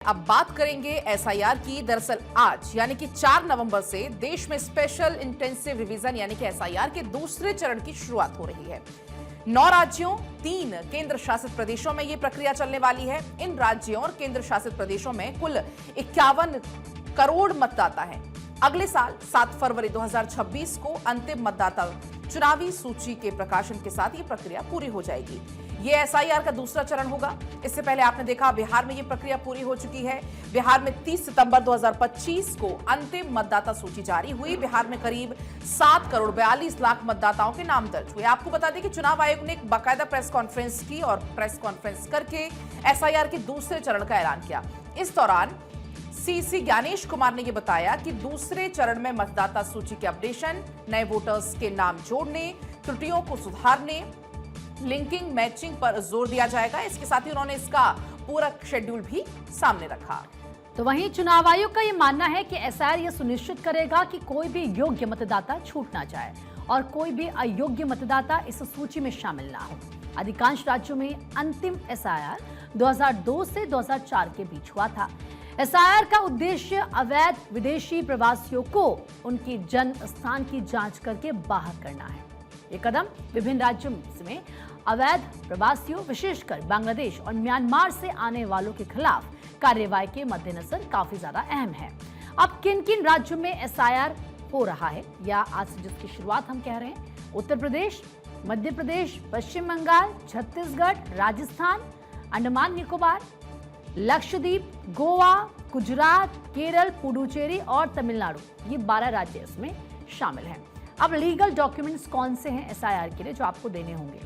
अब बात करेंगे एसआईआर की। दरअसल आज यानी कि 4 नवंबर से देश में स्पेशल इंटेंसिव रिवीजन यानी कि एसआईआर के दूसरे चरण की शुरुआत हो रही है। 9 राज्यों 3 केंद्र शासित प्रदेशों में यह प्रक्रिया चलने वाली है। इन राज्यों और केंद्र शासित प्रदेशों में कुल 51 करोड़ मतदाता हैं। अगले साल 7 फरवरी 2026 को अंतिम मतदाता चुनावी सूची के प्रकाशन के साथ ये प्रक्रिया पूरी हो जाएगी। ये एसआईआर का दूसरा चरण होगा। इससे पहले आपने देखा बिहार में ये प्रक्रिया पूरी हो चुकी है। बिहार में 30 सितंबर 2025 को अंतिम मतदाता सूची जारी हुई। बिहार में करीब 7 करोड़ 42 लाख मतदाताओं के नाम दर्ज हुए। आपको बता दें कि चुनाव आयोग ने एक बाकायदा प्रेस कॉन्फ्रेंस की और प्रेस कॉन्फ्रेंस करके एसआईआर के दूसरे चरण का ऐलान किया। इस दौरान सीसी ज्ञानेश कुमार ने यह बताया कि दूसरे चरण में मतदाता सूची के अपडेशन, नए वोटर्स के नाम जोड़ने, त्रुटियों को सुधारने, लिंकिंग मैचिंग पर जोर दिया जाएगा। इसके साथ ही उन्होंने इसका पूरा शेड्यूल भी सामने रखा। तो वहीं चुनाव आयोग का यह मानना है कि एसआईआर यह सुनिश्चित करेगा कि कोई भी योग्य मतदाता छूट ना जाए और कोई भी अयोग्य मतदाता इस सूची में शामिल ना हो। अधिकांश राज्यों में अंतिम एसआईआर 2002 से 2004 के बीच हुआ था। एसआईआर का उद्देश्य अवैध विदेशी प्रवासियों को उनकी जन्म स्थान की जांच करके बाहर करना है। ये कदम विभिन्न राज्यों में अवैध प्रवासियों, विशेषकर बांग्लादेश और म्यांमार से आने वालों के खिलाफ कार्रवाई के मद्देनजर काफी ज्यादा अहम है। अब किन किन राज्यों में एसआईआर हो रहा है या आज से जिसकी शुरुआत हम कह रहे हैं, उत्तर प्रदेश, मध्य प्रदेश, पश्चिम बंगाल, छत्तीसगढ़, राजस्थान, अंडमान निकोबार, लक्षद्वीप, गोवा, गुजरात, केरल, पुडुचेरी और तमिलनाडु, ये 12 राज्य इसमें शामिल हैं। अब लीगल डॉक्यूमेंट्स कौन से हैं एसआईआर के लिए जो आपको देने होंगे?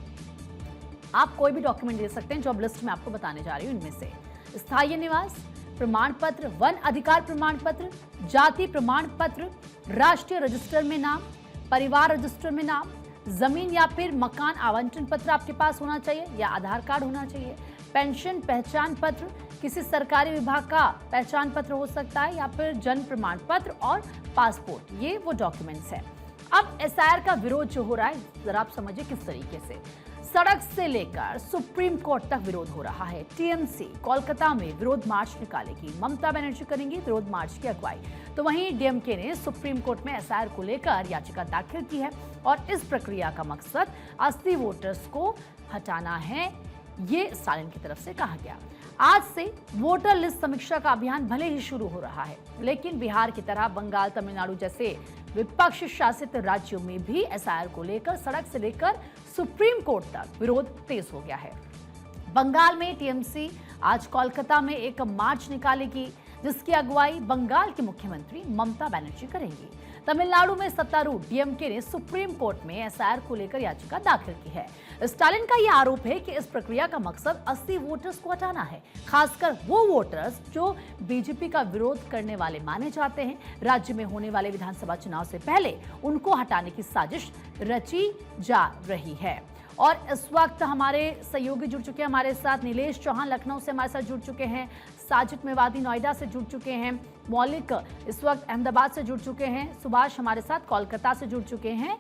आप कोई भी डॉक्यूमेंट दे सकते हैं जो अब लिस्ट में आपको बताने जा रही हूं। इनमें से स्थायी निवास प्रमाण पत्र, वन अधिकार प्रमाण पत्र, जाति प्रमाण पत्र, राष्ट्रीय रजिस्टर में नाम, परिवार रजिस्टर में नाम, जमीन या फिर मकान आवंटन पत्र आपके पास होना चाहिए या आधार कार्ड होना चाहिए, पेंशन पहचान पत्र, किसी सरकारी विभाग का पहचान पत्र हो सकता है या फिर जन्म प्रमाण पत्र और पासपोर्ट। ये वो डॉक्यूमेंट्स हैं। अब एसआईआर का विरोध जो हो रहा है जरा आप समझिए किस तरीके से। सड़क से लेकर सुप्रीम कोर्ट तक विरोध हो रहा है। टीएमसी कोलकाता में विरोध मार्च निकालेगी। ममता बनर्जी करेंगी विरोध मार्च की अगुवाई। तो वहीं डीएमके ने सुप्रीम कोर्ट में एसआईआर को लेकर याचिका दाखिल की है और इस प्रक्रिया का मकसद 80 वोटर्स को हटाना है, ये स्टालिन की तरफ से कहा गया। आज से वोटर लिस्ट समीक्षा का अभियान भले ही शुरू हो रहा है, लेकिन बिहार की तरह बंगाल, तमिलनाडु जैसे विपक्ष शासित राज्यों में भी एसआईआर को लेकर सड़क से लेकर सुप्रीम कोर्ट तक विरोध तेज हो गया है। बंगाल में टीएमसी आज कोलकाता में एक मार्च निकालेगी जिसकी अगुवाई बंगाल की मुख्यमंत्री ममता बनर्जी करेंगी। तमिलनाडु में सत्तारूढ़ डीएमके ने सुप्रीम कोर्ट में एसआईआर को लेकर याचिका दाखिल की है। स्टालिन का यह आरोप है कि इस प्रक्रिया का मकसद 80 वोटर्स को हटाना है, खासकर वो वोटर्स जो बीजेपी का विरोध करने वाले माने जाते हैं। राज्य में होने वाले विधानसभा चुनाव से पहले उनको हटाने की साजिश रची जा रही है। और इस वक्त हमारे सहयोगी जुड़ चुके हैं हमारे साथ। नीलेश चौहान लखनऊ से हमारे साथ जुड़ चुके हैं, साजिद मेवाती नोएडा से जुड़ चुके हैं, मौलिक इस वक्त अहमदाबाद से जुड़ चुके हैं, सुभाष हमारे साथ कोलकाता से जुड़ चुके हैं।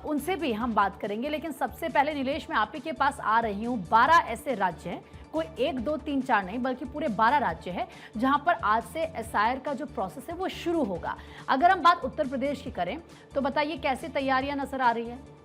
उनसे भी हम बात करेंगे, लेकिन सबसे पहले नीलेश मैं आप ही के पास आ रही हूँ। 12 ऐसे राज्य हैं, कोई 1, 2, 3, 4 नहीं बल्कि पूरे 12 राज्य है जहां पर आज से एसआईआर का जो प्रोसेस है वो शुरू होगा। अगर हम बात उत्तर प्रदेश की करें तो बताइए कैसे तैयारियां नजर आ रही है?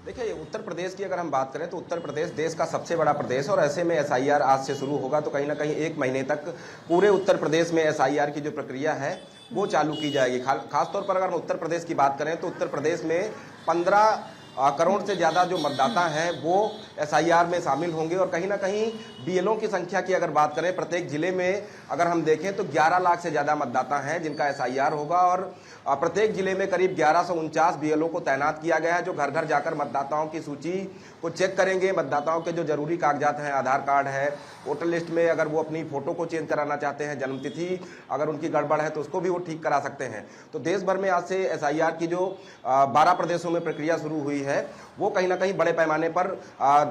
देखिए, उत्तर प्रदेश की अगर हम बात करें तो उत्तर प्रदेश देश का सबसे बड़ा प्रदेश और ऐसे में एसआईआर आज से शुरू होगा तो कहीं ना कहीं 1 महीने तक पूरे उत्तर प्रदेश में एसआईआर की जो प्रक्रिया है वो चालू की जाएगी। खासतौर पर अगर हम उत्तर प्रदेश की बात करें तो उत्तर प्रदेश में 15 करोड़ से ज़्यादा जो मतदाता हैं वो एसआईआर में शामिल होंगे और कहीं ना कहीं बीएलओ की संख्या की अगर बात करें प्रत्येक जिले में अगर हम देखें तो 11 लाख से ज़्यादा मतदाता हैं जिनका एसआईआर होगा और प्रत्येक जिले में करीब 1149 बीएलओ को तैनात किया गया है जो घर घर जाकर मतदाताओं की सूची को चेक करेंगे। मतदाताओं के जो जरूरी कागजात हैं, आधार कार्ड है, वोटर लिस्ट में अगर वो अपनी फोटो को चेंज कराना चाहते हैं, जन्मतिथि अगर उनकी गड़बड़ है तो उसको भी वो ठीक करा सकते हैं। तो देश भर में आज से एसआईआर की जो 12 प्रदेशों में प्रक्रिया शुरू हुई है वो कहीं ना कहीं बड़े पैमाने पर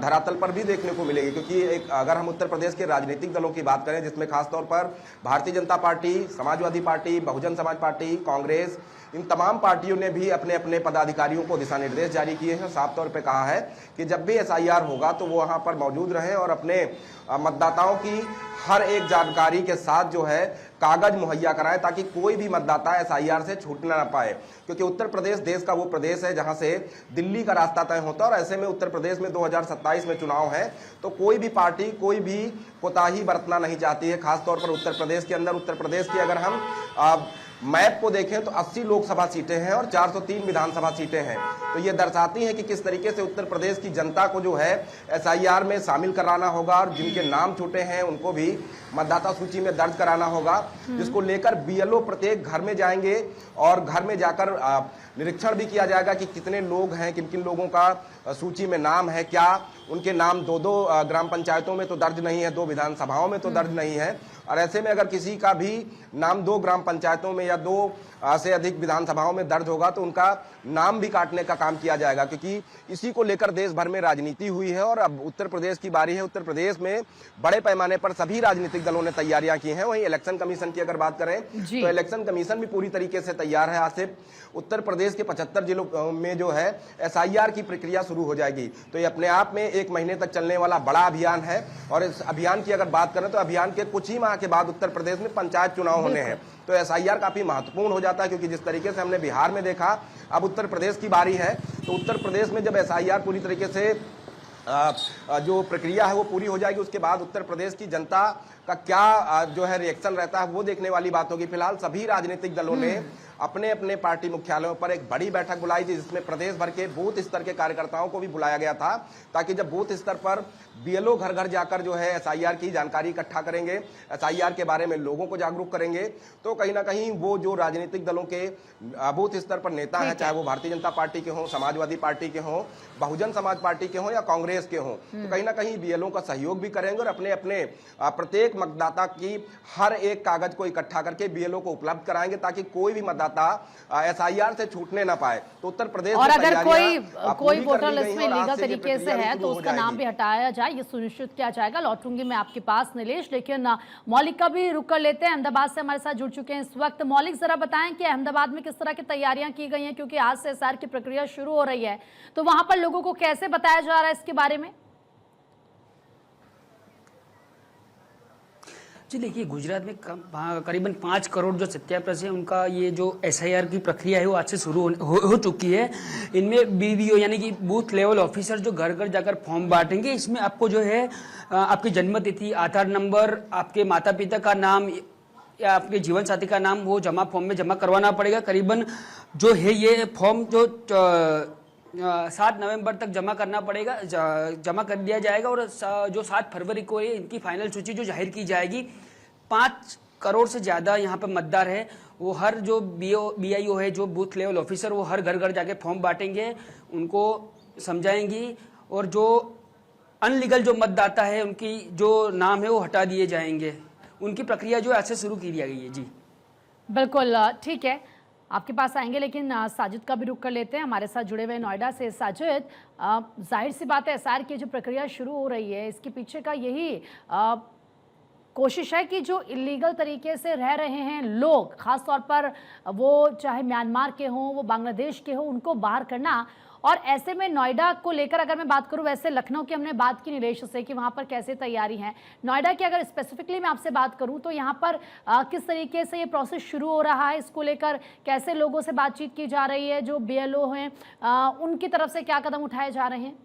धरातल पर भी देखने को मिलेगी। क्योंकि अगर हम उत्तर प्रदेश के राजनीतिक दलों की बात करें, जिसमें खासतौर पर Bharatiya Janata party, Samajwadi party, Bahujan Samaj party, Congress, इन तमाम पार्टियों ने भी अपने अपने पदाधिकारियों को दिशा निर्देश जारी किए हैं। साफ तौर पे कहा है कि जब भी एसआईआर होगा तो वो वहां पर मौजूद रहें और अपने मतदाताओं की हर एक जानकारी के साथ जो है कागज मुहैया कराएं, ताकि कोई भी मतदाता एसआईआर से छूटना ना पाए। क्योंकि उत्तर प्रदेश देश का वो प्रदेश है जहां से दिल्ली का रास्ता तय होता है, और ऐसे में उत्तर प्रदेश में 2027 में चुनाव है, तो कोई भी पार्टी कोई भी कोताही बरतना नहीं चाहती है। खासतौर पर उत्तर प्रदेश के अंदर, उत्तर प्रदेश की अगर हम मैप को देखें तो 80 लोकसभा सीटें हैं और 403 विधानसभा सीटें हैं। तो ये दर्शाती हैं कि किस तरीके से उत्तर प्रदेश की जनता को जो है एसआईआर में शामिल कराना होगा, और जिनके नाम छूटे हैं उनको भी मतदाता सूची में दर्ज कराना होगा, जिसको लेकर बीएलओ प्रत्येक घर में जाएंगे और घर में जाकर निरीक्षण भी किया जाएगा कि कितने लोग हैं, किन किन लोगों का सूची में नाम है, क्या उनके नाम दो ग्राम पंचायतों में तो दर्ज नहीं है, 2 विधानसभाओं में तो दर्ज नहीं है। और ऐसे में अगर किसी का भी नाम 2 ग्राम पंचायतों में या 2 से अधिक विधानसभाओं में दर्ज होगा तो उनका नाम भी काटने का काम किया जाएगा। क्योंकि इसी को लेकर देश भर में राजनीति हुई है और अब उत्तर प्रदेश की बारी है। उत्तर प्रदेश में बड़े पैमाने पर सभी राजनीतिक दलों ने तैयारियां की हैं। वहीं इलेक्शन कमीशन की अगर बात करें तो इलेक्शन कमीशन भी पूरी तरीके से तैयार है। आज से उत्तर प्रदेश के 75 जिलों में जो है एसआईआर की प्रक्रिया शुरू हो जाएगी। तो ये अपने आप में 1 महीने तक चलने वाला बड़ा अभियान है। और इस अभियान की अगर बात करें तो अभियान के कुछ ही माह के बाद उत्तर प्रदेश में पंचायत चुनाव होने हैं। तो एसआईआर काफी महत्वपूर्ण हो जाता है, क्योंकि जिस तरीके से हमने बिहार में देखा, अब उत्तर प्रदेश की बारी है। तो उत्तर प्रदेश में जब एसआईआर पूरी तरीके से जो प्रक्रिया है वो पूरी हो जाएगी, उसके बाद उत्तर प्रदेश की जनता का क्या जो है रिएक्शन रहता है वो देखने वाली बात होगी। फिलहाल सभी राजनीतिक दलों ने अपने अपने पार्टी मुख्यालयों पर एक बड़ी बैठक बुलाई थी, जिसमें प्रदेश भर के बूथ स्तर के कार्यकर्ताओं को भी बुलाया गया था, ताकि जब बूथ स्तर पर बीएलओ घर घर जाकर जो है एसआईआर की जानकारी इकट्ठा करेंगे, एसआईआर के बारे में लोगों को जागरूक करेंगे, तो कहीं ना कहीं वो जो राजनीतिक दलों के बूथ स्तर पर नेता हैं, चाहे वो भारतीय जनता पार्टी के हों, समाजवादी पार्टी के हों, बहुजन समाज पार्टी के हों या कांग्रेस के हों, तो कहीं ना कहीं बीएलओ का सहयोग भी करेंगे और अपने अपने प्रत्येक मतदाता की हर एक कागज को इकट्ठा करके बीएलओ को उपलब्ध कराएंगे, ताकि कोई भी मतदाता एसआईआर से छूटने ना पाए। तो उत्तर प्रदेश और अगर कोई वोटर लिस्ट में लीगल तरीके से है तो उसका नाम भी हटाया जाए, ये सुनिश्चित किया जाएगा। लौटूंगी मैं आपके पास नीलेश, लेकिन मौलिक का भी रुक कर लेते हैं। अहमदाबाद से हमारे साथ जुड़ चुके हैं इस वक्त। मौलिक, जरा बताएं कि अहमदाबाद में किस तरह की तैयारियां की गई हैं, क्योंकि आज से एसआईआर की प्रक्रिया शुरू हो रही है, तो वहां पर लोगों को कैसे बताया जा रहा है इसके बारे में? जी देखिए, गुजरात में करीबन 5 करोड़ जो सत्याप्रश है उनका ये जो एसआईआर की प्रक्रिया है वो आज से शुरू हो चुकी है। इनमें बीडीओ यानी कि बूथ लेवल ऑफिसर जो घर घर जाकर फॉर्म बांटेंगे। इसमें आपको जो है आपकी जन्म तिथि, आधार नंबर, आपके माता पिता का नाम या आपके जीवन साथी का नाम वो फॉर्म में जमा करवाना पड़ेगा। करीबन जो है ये फॉर्म जो 7 नवंबर तक जमा करना पड़ेगा, जमा कर दिया जाएगा और जो 7 फरवरी को है इनकी फाइनल सूची जो जाहिर की जाएगी। 5 करोड़ से ज़्यादा यहाँ पर मतदार है, वो हर जो बीआईओ है, जो बूथ लेवल ऑफिसर, वो हर घर घर जाके फॉर्म बांटेंगे, उनको समझाएंगी और जो अनलीगल जो मतदाता है उनकी जो नाम है वो हटा दिए जाएंगे। उनकी प्रक्रिया जो आज से शुरू की गई है। जी बिल्कुल ठीक है, आपके पास आएंगे, लेकिन साजिद का भी रुख कर लेते हैं, हमारे साथ जुड़े हुए नोएडा से। साजिद, जाहिर सी बात है एसआईआर की जो प्रक्रिया शुरू हो रही है इसके पीछे का यही कोशिश है कि जो इलीगल तरीके से रह रहे हैं लोग, खास तौर पर वो चाहे म्यांमार के हों, वो बांग्लादेश के हों, उनको बाहर करना। और ऐसे में नोएडा को लेकर अगर मैं बात करूं, वैसे लखनऊ की हमने बात की नीलेश से कि वहां पर कैसे तैयारी है, नोएडा की अगर स्पेसिफिकली मैं आपसे बात करूं तो यहां पर किस तरीके से ये प्रोसेस शुरू हो रहा है, इसको लेकर कैसे लोगों से बातचीत की जा रही है, जो बीएलओ हैं उनकी तरफ से क्या कदम उठाए जा रहे हैं?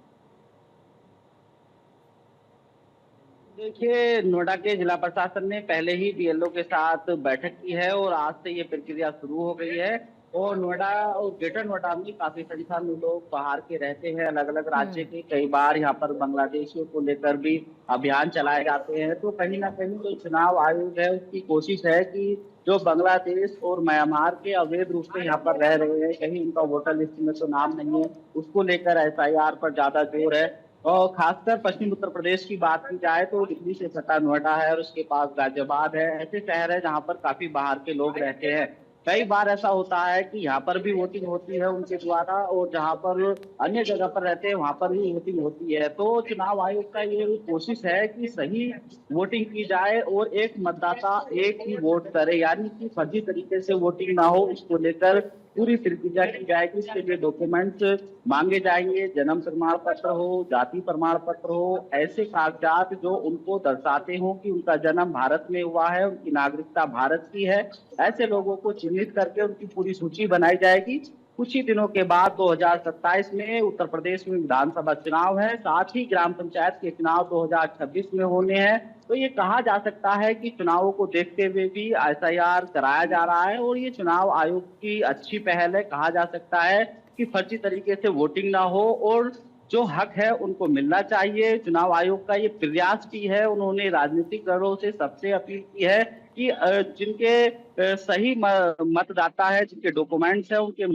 देखिए, नोएडा के जिला प्रशासन ने पहले ही बीएलओ के साथ बैठक की है और आज से ये प्रक्रिया शुरू हो गई है। और नोएडा और ग्रेटर नोएडा में काफी संख्या में लोग बाहर के रहते हैं, अलग अलग राज्य के। कई बार यहाँ पर बांग्लादेशियों को लेकर भी अभियान चलाए जाते हैं। तो कहीं ना कहीं जो चुनाव आयोग है उसकी कोशिश है कि जो बांग्लादेश और म्यांमार के अवैध रूप से यहाँ पर रह रहे हैं, कहीं उनका वोटर लिस्ट में तो नाम नहीं है, उसको लेकर एसआईआर पर ज्यादा जोर है। और खासकर पश्चिम उत्तर प्रदेश की बात की जाए तो दिल्ली से सटा नोएडा है और उसके पास गाजियाबाद है। ऐसे शहर है जहाँ पर काफी बाहर के लोग रहते हैं। कई बार ऐसा होता है कि यहाँ पर भी वोटिंग होती है उनके द्वारा, और जहाँ पर अन्य जगह पर रहते हैं वहाँ पर भी वोटिंग होती है। तो चुनाव आयोग का ये कोशिश है कि सही वोटिंग की जाए और एक मतदाता एक ही वोट करे, यानी कि फर्जी तरीके से वोटिंग ना हो, इसको लेकर पूरी प्रक्रिया की जाएगी। इसके लिए डॉक्यूमेंट्स मांगे जाएंगे, जन्म प्रमाण पत्र हो, जाति प्रमाण पत्र हो, ऐसे कागजात जो उनको दर्शाते हो कि उनका जन्म भारत में हुआ है, उनकी नागरिकता भारत की है। ऐसे लोगों को चिन्हित करके उनकी पूरी सूची बनाई जाएगी। कुछ ही दिनों के बाद 2027 में उत्तर प्रदेश में विधानसभा चुनाव है, साथ ही ग्राम पंचायत के चुनाव 2026 में होने हैं। तो ये कहा जा सकता है कि चुनावों को देखते हुए भी एसआईआर कराया जा रहा है, और ये चुनाव आयोग की अच्छी पहल है। कहा जा सकता है कि फर्जी तरीके से वोटिंग ना हो और जो हक है उनको मिलना चाहिए। चुनाव आयोग का ये प्रयास भी है। उन्होंने राजनीतिक दलों से सबसे अपील की है कि जिनके सही मतदाता है, जिनके डॉक्यूमेंट्स है, उनके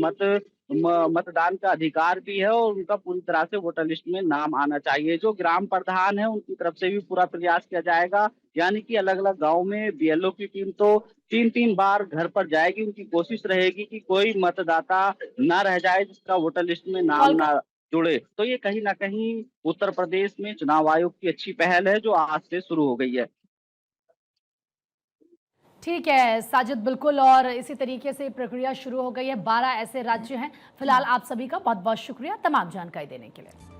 मतदान का अधिकार भी है और उनका पूरी तरह से वोटर लिस्ट में नाम आना चाहिए। जो ग्राम प्रधान है उनकी तरफ से भी पूरा प्रयास किया जाएगा, यानी कि अलग अलग गांव में बीएलओ की टीम तो 3-3 बार घर पर जाएगी। उनकी कोशिश रहेगी कि कोई मतदाता ना रह जाए जिसका वोटर लिस्ट में नाम ना जुड़े। तो ये कहीं ना कहीं उत्तर प्रदेश में चुनाव आयोग की अच्छी पहल है जो आज से शुरू हो गई है। ठीक है साजिद, बिल्कुल, और इसी तरीके से प्रक्रिया शुरू हो गई है। 12 ऐसे राज्य हैं। फिलहाल आप सभी का बहुत बहुत शुक्रिया तमाम जानकारी देने के लिए।